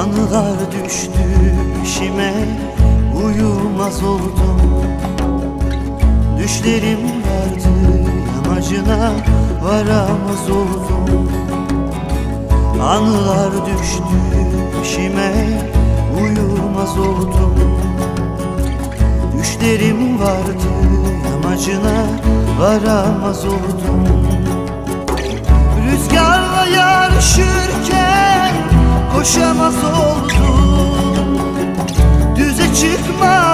Anılar düştü peşime, uyumaz oldum. Düşlerim vardı yamacına, varamaz oldum. Anılar düştü peşime, uyumaz oldum. Düşlerim vardı yamacına, varamaz oldum. Rüzgarla yarışırken koşamaz oldum. Düze çıkmaz